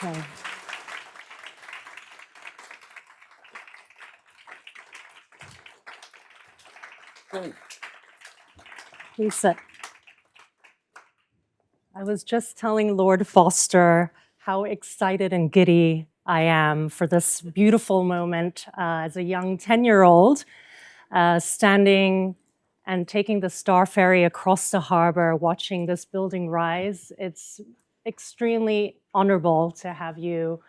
Okay. Great. Please sit. I was just telling Lord Foster how excited and giddy I am for this beautiful moment as a young 10-year-old standing and taking the Star Ferry across the harbor, watching this building rise. It's extremely honorable to have you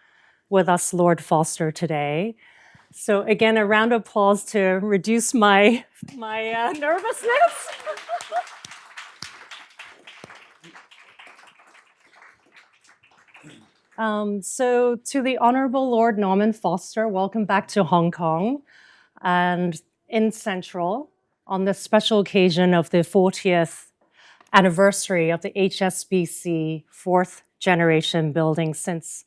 with us, Lord Foster, today. So again, a round of applause to reduce my nervousness. So to the Honorable Lord Norman Foster, welcome back to Hong Kong and in Central on this special occasion of the 40th anniversary of the HSBC fourth generation building since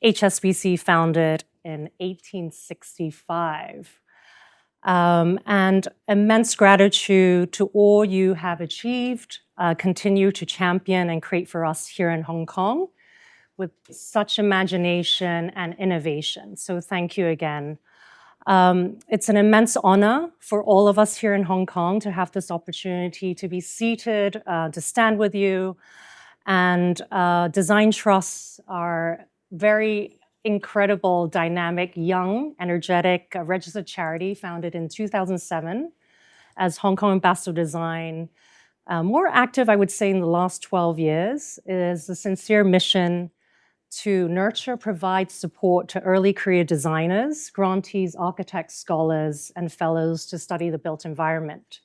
HSBC founded in 1865. And immense gratitude to all you have achieved, continue to champion and create for us here in Hong Kong with such imagination and innovation. So thank you again. It's an immense honor for all of us here in Hong Kong to have this opportunity to be seated, to stand with you. And Design Trusts are very incredible, dynamic, young, energetic, registered charity founded in 2007 as Hong Kong Ambassador Design. More active, I would say, in the last 12 years is the sincere mission to nurture, provide support to early career designers, grantees, architects, scholars, and fellows to study the built environment.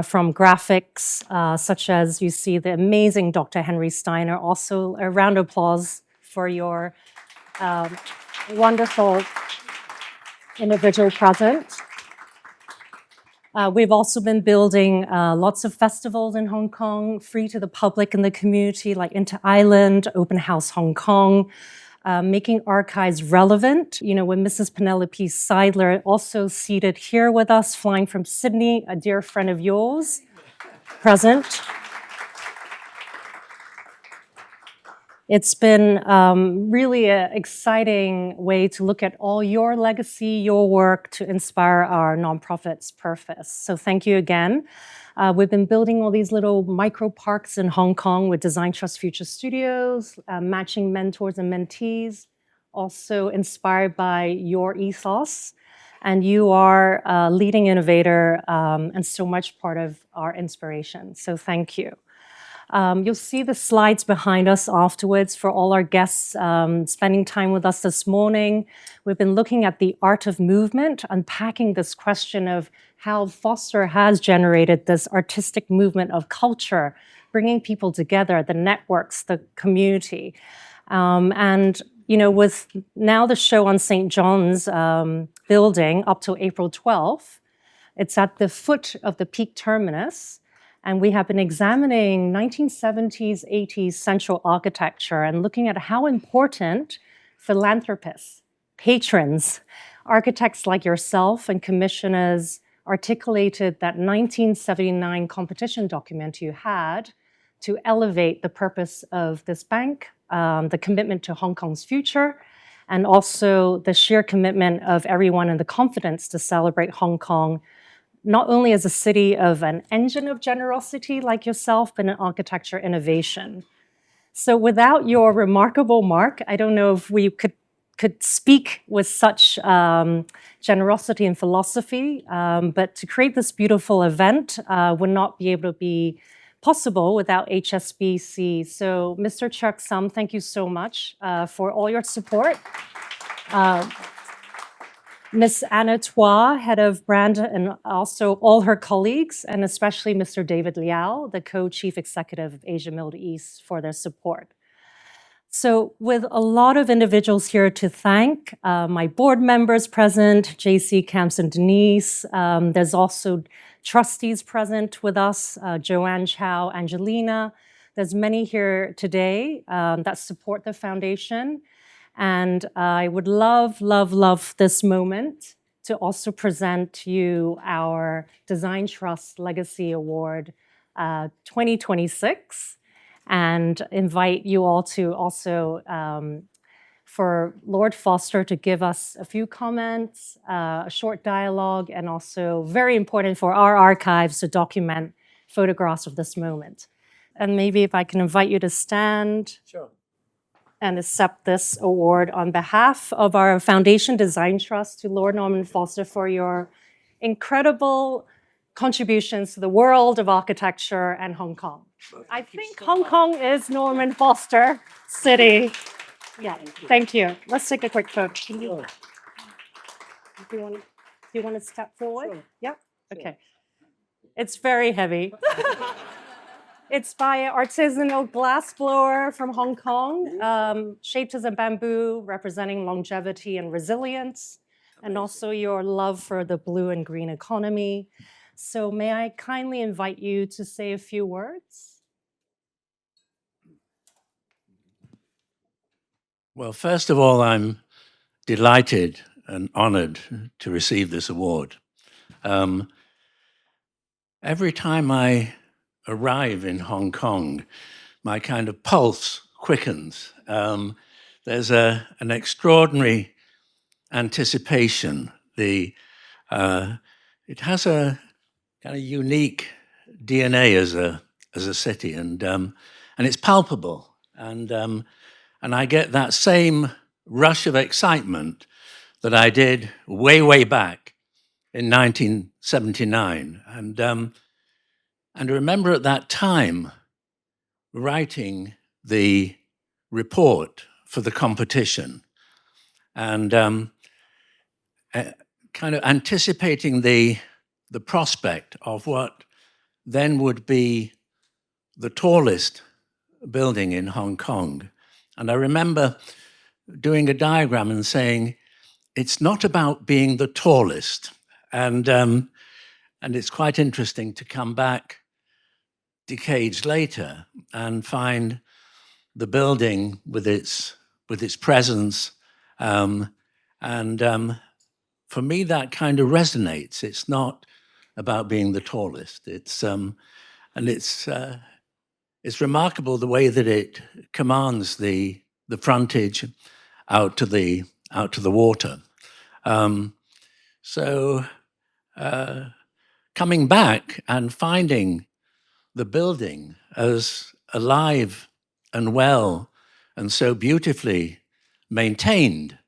From graphics, such as you see the amazing Dr. Henry Steiner. Also, a round of applause for your wonderful individual present. We've also been building lots of festivals in Hong Kong, free to the public and the community, like Inter Island, Open House Hong Kong, making archives relevant. You know, when Mrs. Penelope Seidler, also seated here with us, flying from Sydney, a dear friend of yours, present. It's been really an exciting way to look at all your legacy, your work to inspire our nonprofit's purpose. So thank you again. We've been building all these little micro parks in Hong Kong with Design Trust Future Studios, matching mentors and mentees, also inspired by your ethos. And you are a leading innovator and so much part of our inspiration. So thank you. You'll see the slides behind us afterwards for all our guests spending time with us this morning. We've been looking at the art of movement, unpacking this question of how Foster has generated this artistic movement of culture, bringing people together, the networks, the community. And, you know, with now the show on St. John's building up till April 12th, it's at the foot of the Peak Terminus. And we have been examining 1970s, 80s central architecture and looking at how important philanthropists, patrons, architects like yourself and commissioners articulated that 1979 competition document you had to elevate the purpose of this bank, the commitment to Hong Kong's future, and also the sheer commitment of everyone and the confidence to celebrate Hong Kong not only as a city of an engine of generosity like yourself, but an architecture innovation. So without your remarkable mark, I don't know if we could speak with such generosity and philosophy, but to create this beautiful event would not be able to be possible without HSBC. So Mr. Chuck Sum, thank you so much for all your support. Ms. Anna Tua, head of brand, and also all her colleagues, and especially Mr. David Liao, the co-chief executive of Asia Middle East, for their support. So with a lot of individuals here to thank, my board members present, JC Camps and Denise, there's also trustees present with us, Joanne Chow, Angelina. There's many here today that support the foundation. And I would love, love, love this moment to also present to you our Design Trust Legacy Award 2026 and invite you all to also for Lord Foster to give us a few comments, a short dialogue, and also very important for our archives to document photographs of this moment. And maybe if I can invite you to stand. Sure. And accept this award on behalf of our Foundation Design Trust to Lord Norman Foster for your incredible contributions to the world of architecture and Hong Kong. I think Hong Kong is Norman Foster City. Yeah, thank you. Let's take a quick photo. Sure. Do you want to step forward? Sure. Yeah? Okay. It's very heavy. It's by an artisanal glass blower from Hong Kong, shaped as a bamboo, representing longevity and resilience, and also your love for the blue and green economy. So may I kindly invite you to say a few words? Well, first of all, I'm delighted and honored to receive this award. Every time I arrive in Hong Kong, my kind of pulse quickens. There's an extraordinary anticipation. It has a kind of unique DNA as a city, and it's palpable. And I get that same rush of excitement that I did way back in 1979. And I remember at that time writing the report for the competition and kind of anticipating the prospect of what then would be the tallest building in Hong Kong. And I remember doing a diagram and saying, it's not about being the tallest. And it's quite interesting to come back decades later and find the building with its presence. For me, that kind of resonates. It's not about being the tallest. It's remarkable the way that it commands the frontage out to the water. Coming back and finding the building as alive and well and so beautifully maintained,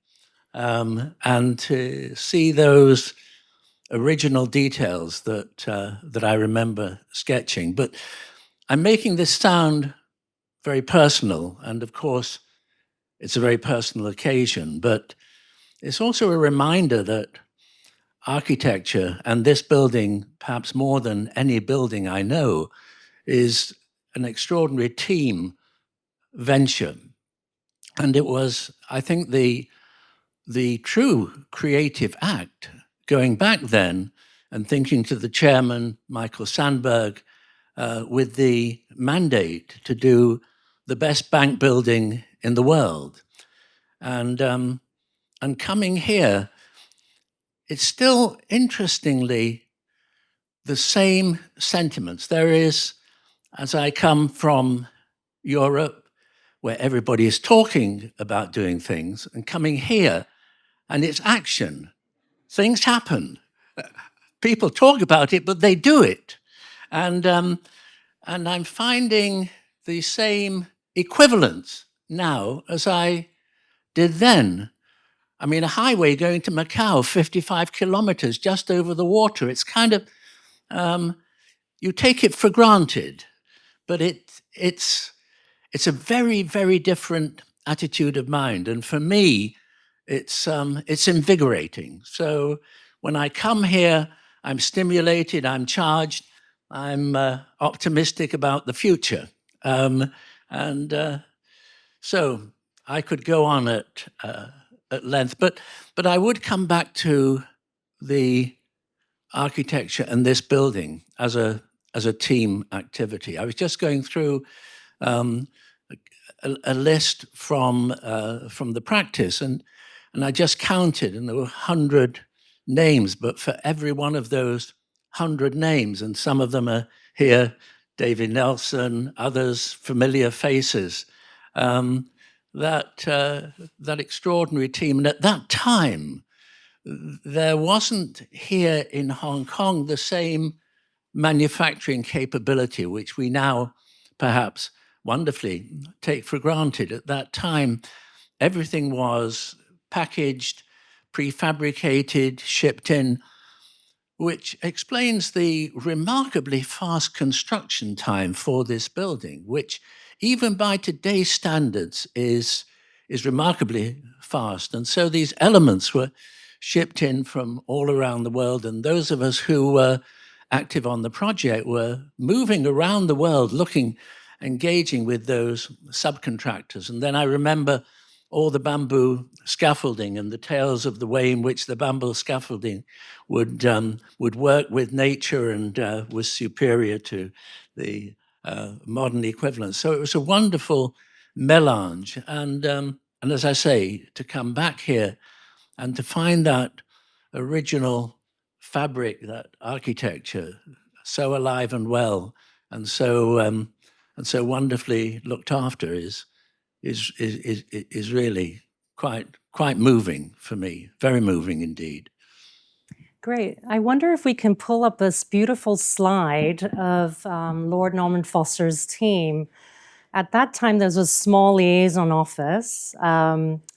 and to see those original details that I remember sketching. But I'm making this sound very personal, and of course, it's a very personal occasion, but it's also a reminder that architecture, and this building, perhaps more than any building I know, is an extraordinary team venture. And it was, I think, the true creative act, going back then and thinking to the chairman, Michael Sandberg, with the mandate to do the best bank building in the world. And coming here, it's still, interestingly, the same sentiments. There is, as I come from Europe, where everybody is talking about doing things, and coming here, and it's action. Things happen. People talk about it, but they do it. And I'm finding the same equivalence now as I did then. I mean, a highway going to Macau, 55 kilometers just over the water. It's kind of, you take it for granted, but it's a very, very different attitude of mind. And for me, it's invigorating. So when I come here, I'm stimulated, I'm charged, I'm optimistic about the future. So I could go on at length, but I would come back to the architecture and this building as a team activity. I was just going through a list from the practice, and I just counted, and there were 100 names, but for every one of those 100 names, and some of them are here, David Nelson, others familiar faces, that extraordinary team. And at that time, there wasn't here in Hong Kong the same manufacturing capability, which we now perhaps wonderfully take for granted. At that time, everything was packaged, prefabricated, shipped in, which explains the remarkably fast construction time for this building, which even by today's standards is remarkably fast. And so these elements were shipped in from all around the world. And those of us who were active on the project were moving around the world, engaging with those subcontractors. And then I remember all the bamboo scaffolding and the tales of the way in which the bamboo scaffolding would work with nature and was superior to the modern equivalent. So it was a wonderful melange. And as I say, to come back here and to find that original fabric, that architecture, so alive and well, and so wonderfully looked after is really quite moving for me. Very moving indeed. Great. I wonder if we can pull up this beautiful slide of Lord Norman Foster's team. At that time, there was a small liaison office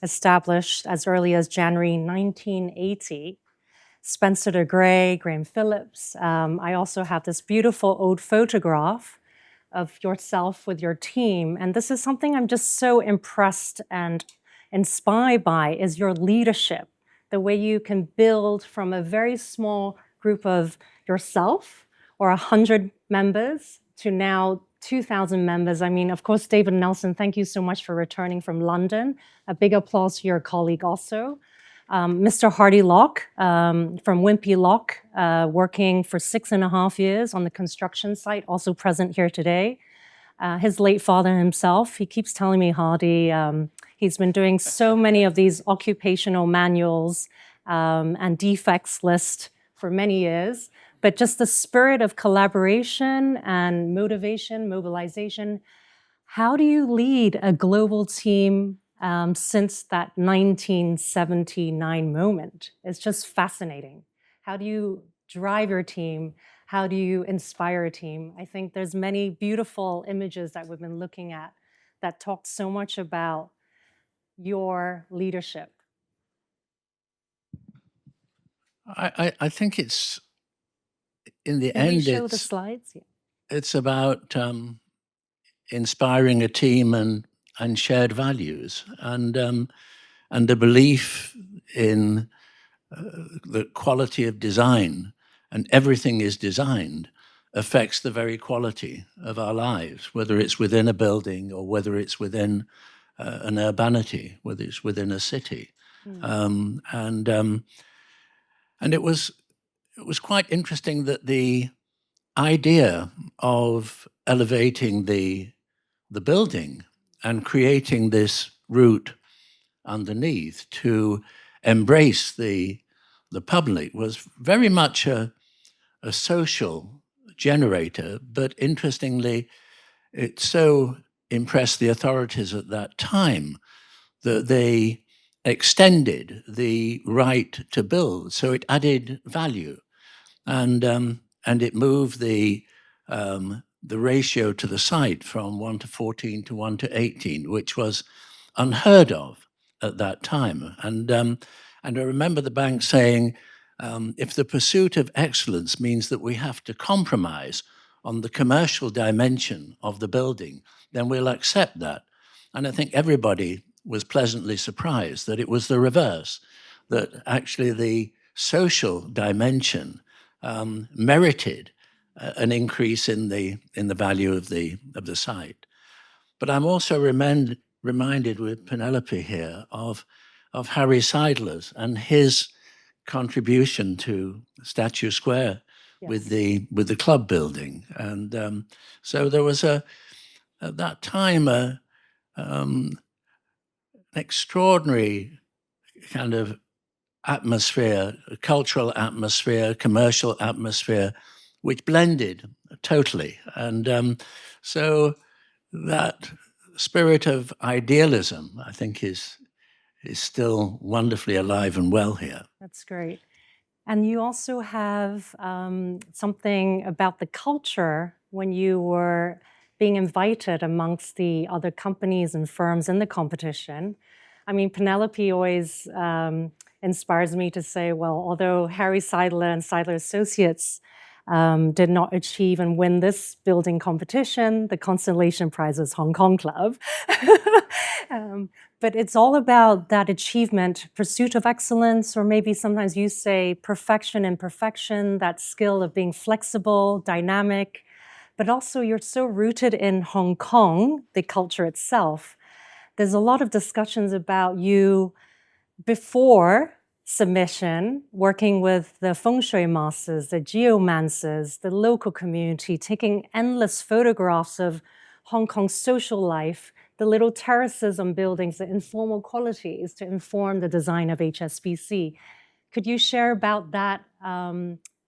established as early as January 1980. Spencer de Grey, Graham Phillips. I also have this beautiful old photograph of yourself with your team. And this is something I'm just so impressed and inspired by, is your leadership, the way you can build from a very small group of yourself or 100 members to now 2,000 members. I mean, of course, David Nelson, thank you so much for returning from London. A big applause to your colleague also. Mr. Hardy Locke from Wimpy Lock, working for 6.5 years on the construction site, also present here today. His late father himself, he keeps telling me, Hardy, he's been doing so many of these occupational manuals and defects list for many years. But just the spirit of collaboration and motivation, mobilization. How do you lead a global team since that 1979 moment? It's just fascinating. How do you drive your team? How do you inspire a team? I think there's many beautiful images that we've been looking at that talk so much about your leadership. I think it's, in the Can we end, show the slides? Yeah. it's about inspiring a team and shared values and a belief in the quality of design, and everything is designed affects the very quality of our lives, whether it's within a building or whether it's within an urbanity, whether it's within a city. And it was quite interesting that the idea of elevating the building and creating this route underneath to embrace the public was very much a social generator. But interestingly, it so impressed the authorities at that time that they extended the right to build. So it added value, and it moved the ratio to the site from 1:14 to 1:18, which was unheard of at that time. And I remember the bank saying, if the pursuit of excellence means that we have to compromise on the commercial dimension of the building, then we'll accept that. And I think everybody was pleasantly surprised that it was the reverse, that actually the social dimension merited an increase in the value of the site. But I'm also reminded with Penelope here of Harry Seidler's and his contribution to Statue Square. Yes. with the club building. And so there was at that time an extraordinary kind of atmosphere, a cultural atmosphere, commercial atmosphere, which blended totally. And so that spirit of idealism, I think, is still wonderfully alive and well here. That's great. And you also have something about the culture when you were being invited amongst the other companies and firms in the competition. I mean, Penelope always inspires me to say, well, although Harry Seidler and Seidler Associates did not achieve and win this building competition, the consolation prize is Hong Kong Club. But it's all about that achievement, pursuit of excellence, or maybe sometimes you say perfection and perfection, that skill of being flexible, dynamic, but also you're so rooted in Hong Kong, the culture itself. There's a lot of discussions about you before submission, working with the feng shui masters, the geomancers, the local community, taking endless photographs of Hong Kong's social life, the little terraces on buildings, the informal qualities to inform the design of HSBC. Could you share about that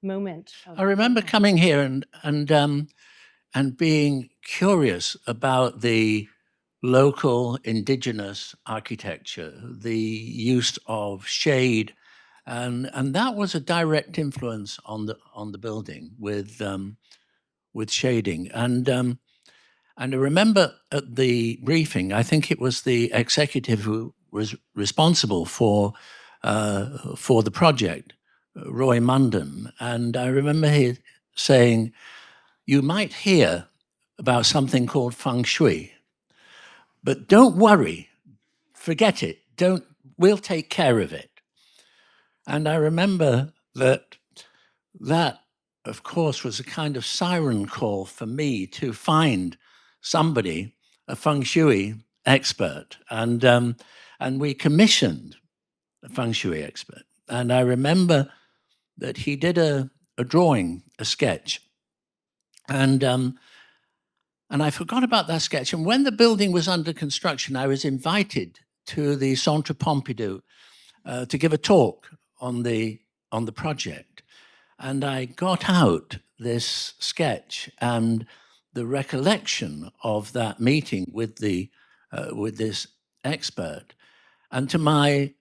moment? I remember coming here and being curious about the local indigenous architecture, the use of shade, and that was a direct influence on the building with shading. And I remember at the briefing, I think it was the executive who was responsible for the project, Roy Munden, and I remember he saying, "You might hear about something called feng shui, but don't worry, forget it. We'll take care of it." And I remember that, of course, was a kind of siren call for me to find somebody, a feng shui expert, and we commissioned a feng shui expert. And I remember that he did a drawing, a sketch, and I forgot about that sketch. And when the building was under construction, I was invited to the Centre Pompidou to give a talk on the project. And I got out this sketch and the recollection of that meeting with this expert. And to my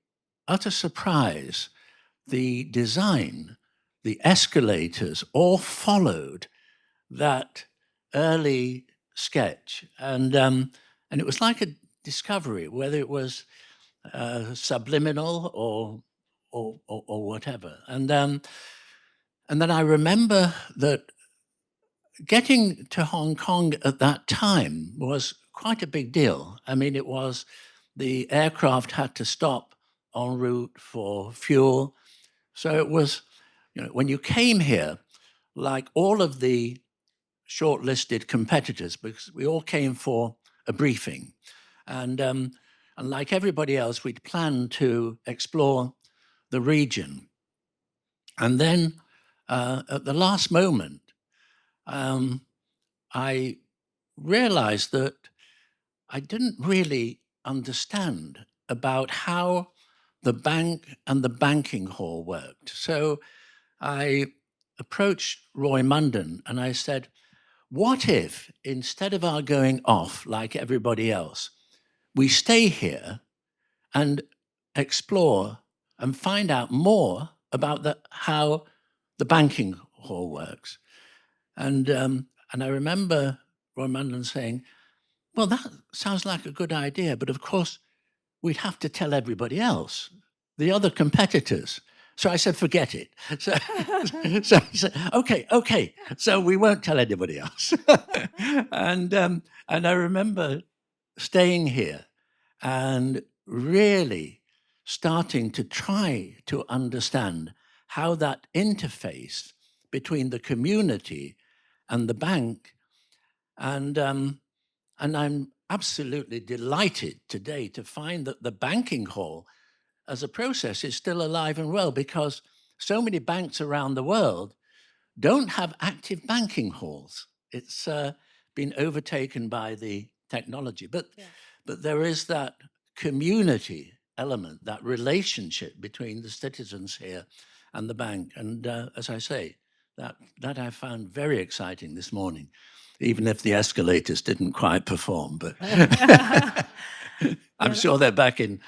utter surprise, the design, the escalators all followed that early sketch. And it was like a discovery, whether it was subliminal or whatever. And then I remember that getting to Hong Kong at that time was quite a big deal. I mean, it was the aircraft had to stop en route for fuel. So it was, when you came here, like all of the shortlisted competitors, because we all came for a briefing. And like everybody else, we'd planned to explore the region. And then at the last moment, I realized that I didn't really understand about how the bank and the banking hall worked. So I approached Roy Munden and I said, what if instead of our going off like everybody else, we stay here and explore and find out more about how the banking hall works? And I remember Roy Munden saying, well, that sounds like a good idea, but of course, we'd have to tell everybody else, the other competitors. So I said, forget it. So I said, okay. So we won't tell anybody else. And I remember staying here and really starting to try to understand how that interface between the community and the bank. And I'm absolutely delighted today to find that the banking hall as a process is still alive and well, because so many banks around the world don't have active banking halls. It's been overtaken by the technology, but there is that community element, that relationship between the citizens here and the bank. And as I say, that I found very exciting this morning. even if the escalators didn't quite perform. But I'm sure they're back in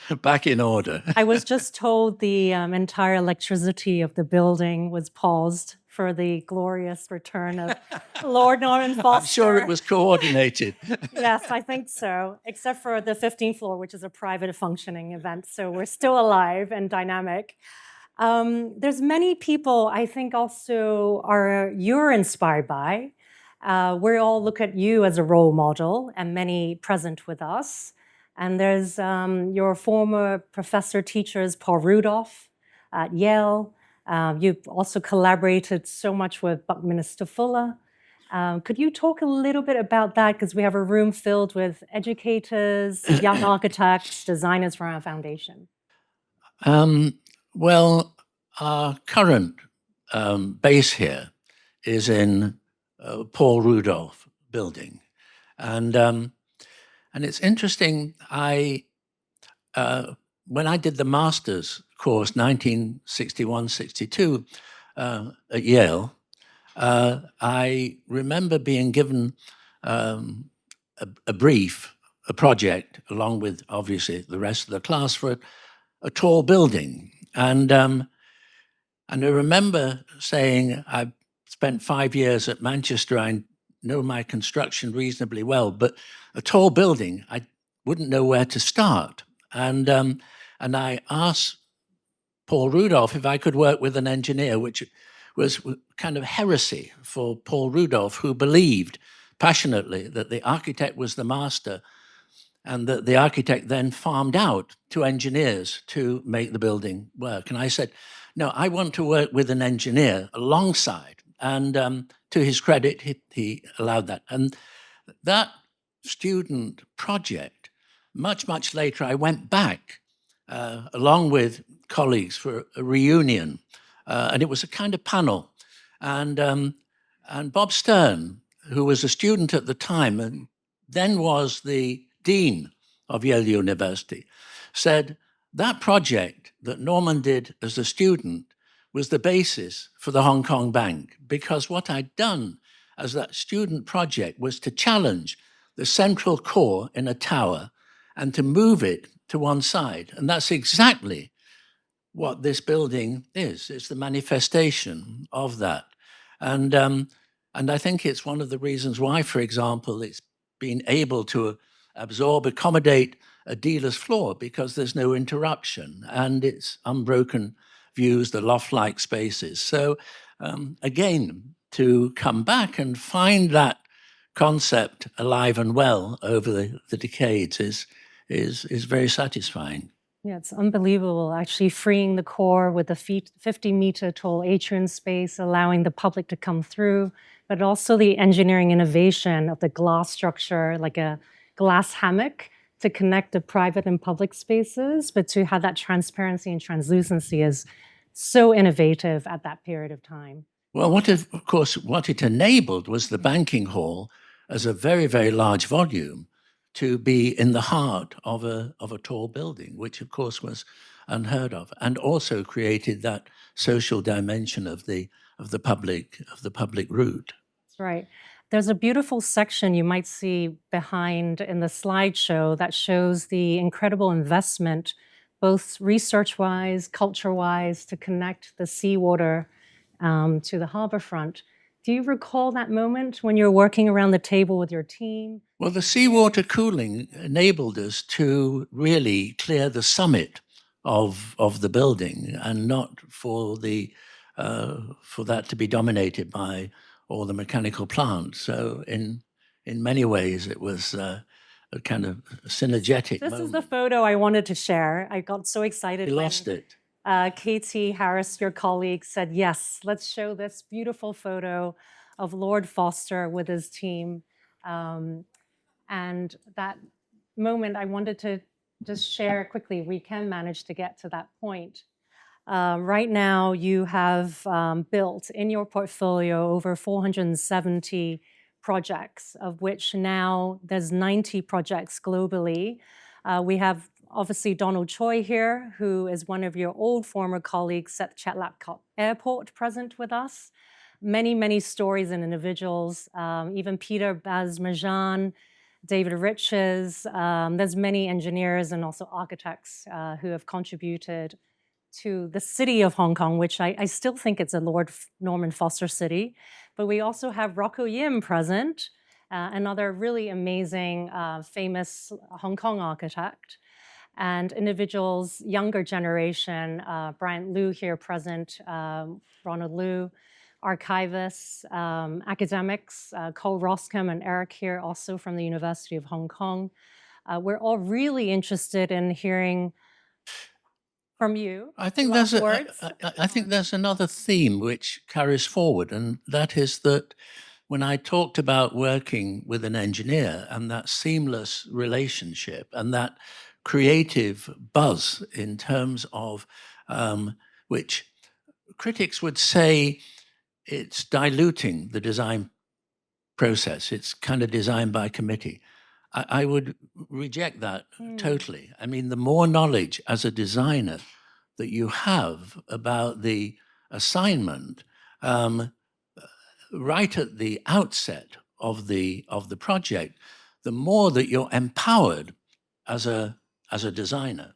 order. I was just told the entire electricity of the building was paused for the glorious return of Lord Norman Foster. I'm sure it was coordinated. Yes, I think so, except for the 15th floor, which is a private functioning event. So we're still alive and dynamic. There's many people I think also you're inspired by. We all look at you as a role model, and many present with us. And there's your former professor teachers, Paul Rudolph at Yale. You've also collaborated so much with Buckminster Fuller. Could you talk a little bit about that? Because we have a room filled with educators, young architects, designers from our foundation. Well, our current base here is in Paul Rudolph building. And it's interesting, when I did the master's course, 1961-62, at Yale, I remember being given a brief, a project, along with obviously the rest of the class, for a tall building. And I remember saying, I've spent 5 years at Manchester, I know my construction reasonably well, but a tall building, I wouldn't know where to start. And I asked Paul Rudolph if I could work with an engineer, which was kind of heresy for Paul Rudolph, who believed passionately that the architect was the master and that the architect then farmed out to engineers to make the building work. And I said, no, I want to work with an engineer alongside. And to his credit, he allowed that. And that student project, much later, I went back along with colleagues for a reunion. And it was a kind of panel. And Bob Stern, who was a student at the time and then was the dean of Yale University, said that project that Norman did as a student was the basis for the Hong Kong Bank, because what I'd done as that student project was to challenge the central core in a tower and to move it to one side. And that's exactly what this building is. It's the manifestation of that. And I think it's one of the reasons why, for example, it's been able to accommodate a dealer's floor, because there's no interruption and it's unbroken views, the loft-like spaces. So again, to come back and find that concept alive and well over the decades is very satisfying. Yeah, it's unbelievable, actually freeing the core with the 50-meter tall atrium space, allowing the public to come through, but also the engineering innovation of the glass structure, like a glass hammock to connect the private and public spaces, but to have that transparency and translucency is so innovative at that period of time. Well, what it enabled was the banking hall as a very large volume to be in the heart of a tall building, which of course was unheard of, and also created that social dimension of the public route. That's right. There's a beautiful section you might see behind in the slideshow that shows the incredible investment, both research-wise, culture-wise, to connect the seawater to the harborfront. Do you recall that moment when you're working around the table with your team? Well, the seawater cooling enabled us to really clear the summit of the building, and not for that to be dominated by all the mechanical plants. So in many ways, it was a kind of synergetic moment. This is the photo I wanted to share. I got so excited. You lost it. Katie Harris, your colleague, said, yes, let's show this beautiful photo of Lord Foster with his team. And that moment I wanted to just share quickly. We can manage to get to that point. Right now, you have built in your portfolio over 470 projects, of which now there's 90 projects globally. We have obviously Donald Choi here, who is one of your old former colleagues at Chatlap Airport, present with us. many, many stories and individuals, even Peter Bazmarjan, David Riches. There's many engineers and also architects who have contributed to the city of Hong Kong, which I still think it's a Lord Norman Foster city. But we also have Rocco Yim present, another really amazing, famous Hong Kong architect, and individuals, younger generation, Bryant Liu here present, Ronald Liu, archivists, academics, Cole Roscom and Eric here, also from the University of Hong Kong. We're all really interested in hearing from you. I think Last there's words. I think there's another theme which carries forward, and that is that when I talked about working with an engineer and that seamless relationship and that creative buzz in terms of which critics would say it's diluting the design process. It's kind of designed by committee. I would reject that totally. I mean, the more knowledge as a designer that you have about the assignment right at the outset of the project, the more that you're empowered as a designer.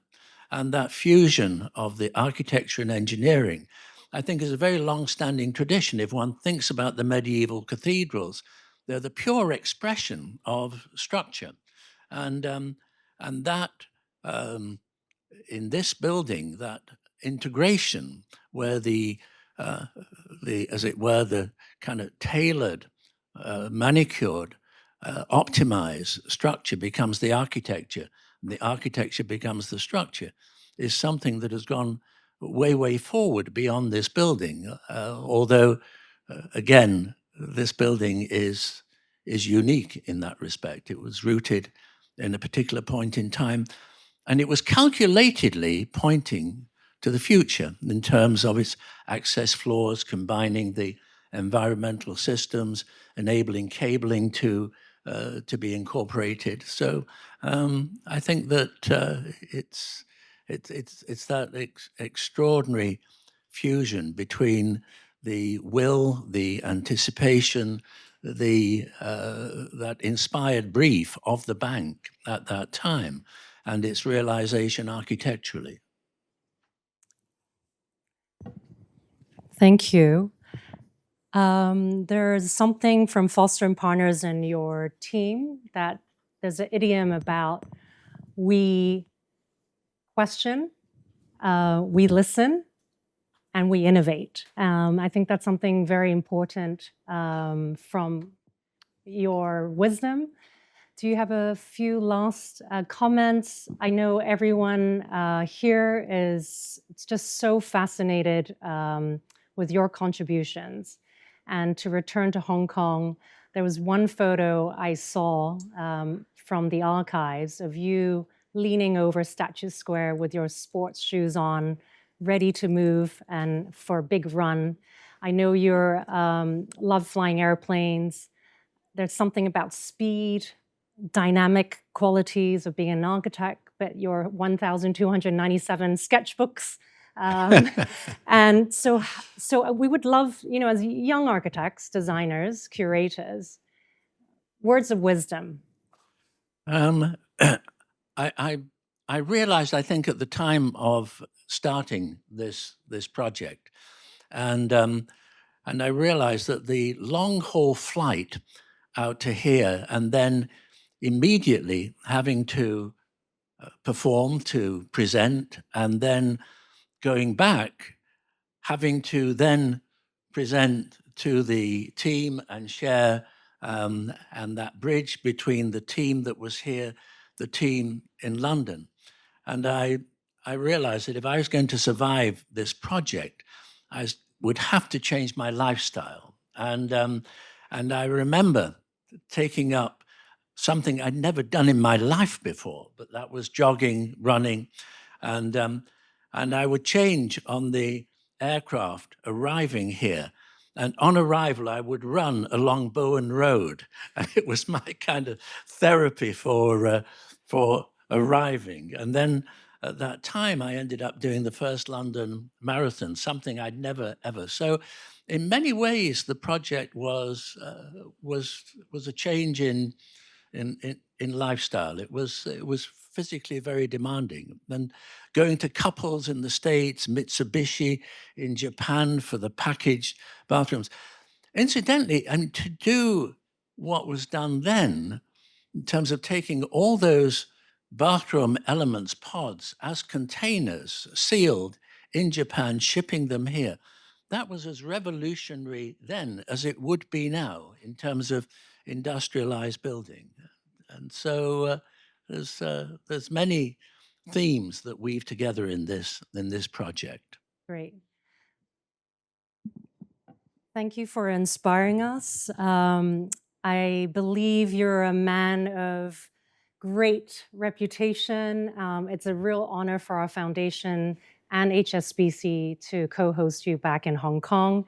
And that fusion of the architecture and engineering, I think, is a very long-standing tradition. If one thinks about the medieval cathedrals, they're the pure expression of structure. And that, in this building, that integration where the as it were, the kind of tailored, manicured, optimized structure becomes the architecture, and the architecture becomes the structure, is something that has gone way, way forward beyond this building. Although, again, this building is unique in that respect. It was rooted in a particular point in time, and it was calculatedly pointing to the future in terms of its access floors, combining the environmental systems, enabling cabling to be incorporated. So I think that it's that extraordinary fusion between the will, the anticipation, that inspired brief of the bank at that time, and its realization architecturally. Thank you. There's something from Foster and Partners in your team that there's an idiom about we question, we listen, and we innovate. I think that's something very important from your wisdom. Do you have a few last comments? I know everyone here is just so fascinated with your contributions. And to return to Hong Kong, there was one photo I saw from the archives of you leaning over Statue Square with your sports shoes on, ready to move and for a big run. I know you love flying airplanes. There's something about speed, dynamic qualities of being an architect, but your 1,297 sketchbooks. And so we would love, as young architects, designers, curators, words of wisdom. I realized, I think, at the time of starting this project, and I realized that the long haul flight out to here and then immediately having to perform, to present, and then going back, having to then present to the team and share, and that bridge between the team that was here, the team in London. And I realized that if I was going to survive this project, I would have to change my lifestyle. And I remember taking up something I'd never done in my life before, but that was jogging, running, and I would change on the aircraft arriving here. And on arrival, I would run along Bowen Road. And it was my kind of therapy for arriving. And then at that time, I ended up doing the first London Marathon, something I'd never, ever. So in many ways, the project was a change in lifestyle. It was physically very demanding. And going to couples in the States, Mitsubishi in Japan for the packaged bathrooms. Incidentally, and to do what was done then, in terms of taking all those bathroom elements, pods, as containers, sealed in Japan, shipping them here, that was as revolutionary then as it would be now in terms of industrialized building. And so there's many themes that weave together in this project. Great. Thank you for inspiring us. I believe you're a man of great reputation. It's a real honor for our foundation and HSBC to co-host you back in Hong Kong.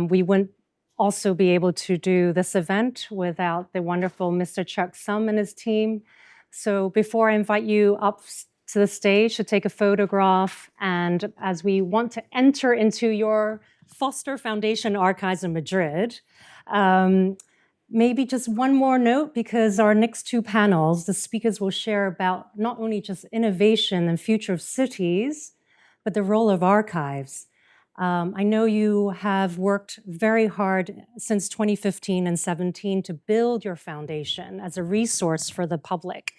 We wouldn't also be able to do this event without the wonderful Mr. Chuck Sum and his team. So before I invite you up to the stage to take a photograph, and as we want to enter into your Foster Foundation archives in Madrid, maybe just one more note, because our next two panels, the speakers will share about not only just innovation and future of cities, but the role of archives. I know you have worked very hard since 2015 and 17 to build your foundation as a resource for the public.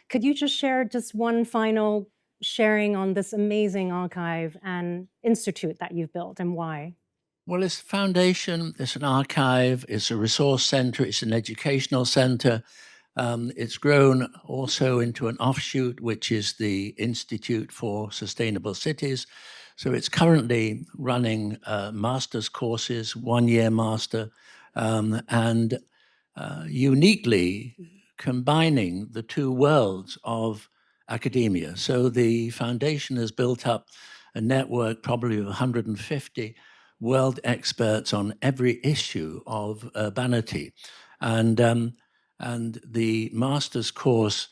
Could you just share just one final sharing on this amazing archive and institute that you've built and why? Well, it's a foundation, it's an archive, it's a resource center, it's an educational center. It's grown also into an offshoot, which is the Institute for Sustainable Cities. So it's currently running master's courses, one-year master, and uniquely combining the two worlds of academia. So the foundation has built up a network probably of 150 world experts on every issue of urbanity. And the master's course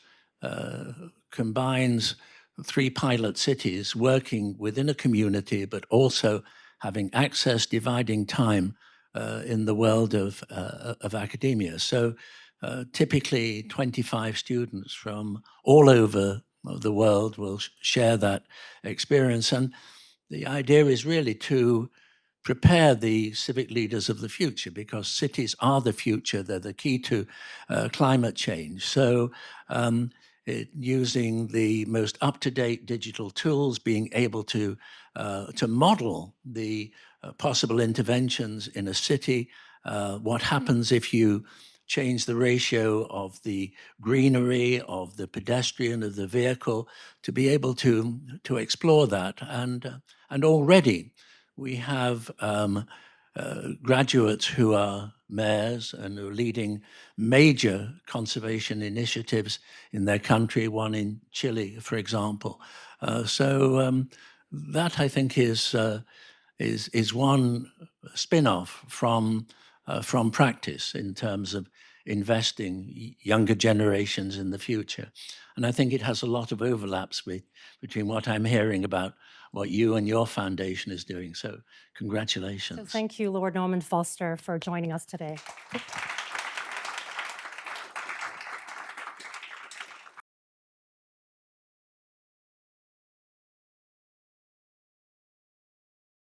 combines 3 pilot cities working within a community, but also having access, dividing time in the world of academia. So typically 25 students from all over the world will share that experience. And the idea is really to prepare the civic leaders of the future, because cities are the future. They're the key to climate change. So using the most up-to-date digital tools, being able to model the possible interventions in a city, what happens if you change the ratio of the greenery, of the pedestrian, of the vehicle, to be able to explore that. And already we have graduates who are mayors and who are leading major conservation initiatives in their country, one in Chile, for example. So that, I think, is one spin-off from practice in terms of investing younger generations in the future. And I think it has a lot of overlaps between what I'm hearing about what you and your foundation is doing. So congratulations. So thank you, Lord Norman Foster, for joining us today.